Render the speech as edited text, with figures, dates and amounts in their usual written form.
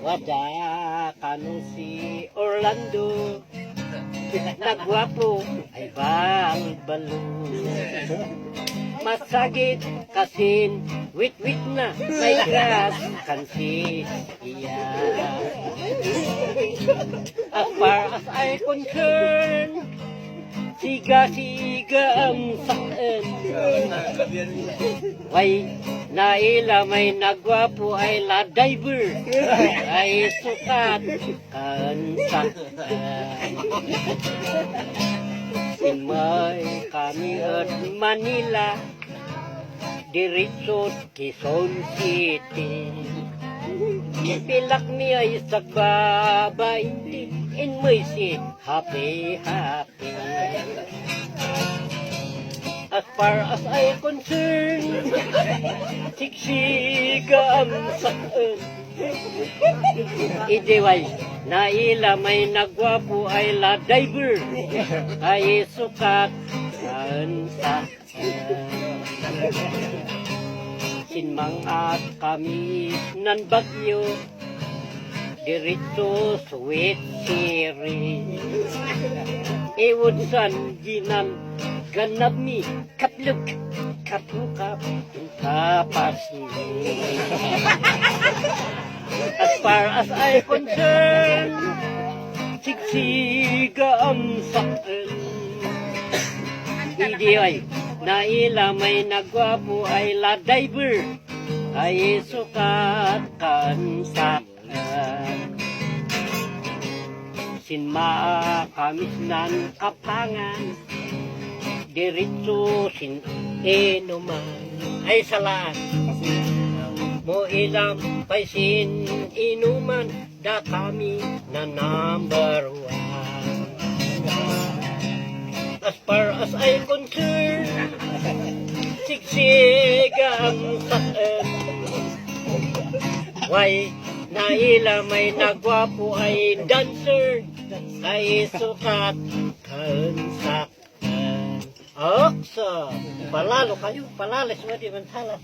Wada kanong si Orlando, nagwapo ay balo. Masagit kasin wit-wit na may grass kansi iya. As far as I concern, siga-siga ang saan. Way naila may nagwapo ay la diver, ay sukat kansaan. Simay kami at Manila, diretso Quezon City. Pilak niya isang babae, in may si happy. As far as I concern, siksiga ang saan. Idiway, naila may nagwapo ay la diver, ay sukat kansaan. Sinmang at kami nan bagyo, diretso Sweet Series. Iwudsan ginan ganap mi kaplug kapukap kapasli. As far as I concern, siksiga ang saan. Hindi ay naila may nagwapo ay la diver, ay sukat kansaan. Sinma kamis nan kapangan, diretso sin inuman ay salaan. Mo ilam paisin inuman, da kami na number 1. As far as I concern, siksiga ang saan. Why naila may nagwapo ay dancer, ay sukat kansaan. So, palalo kayo, palalis mo di man sala.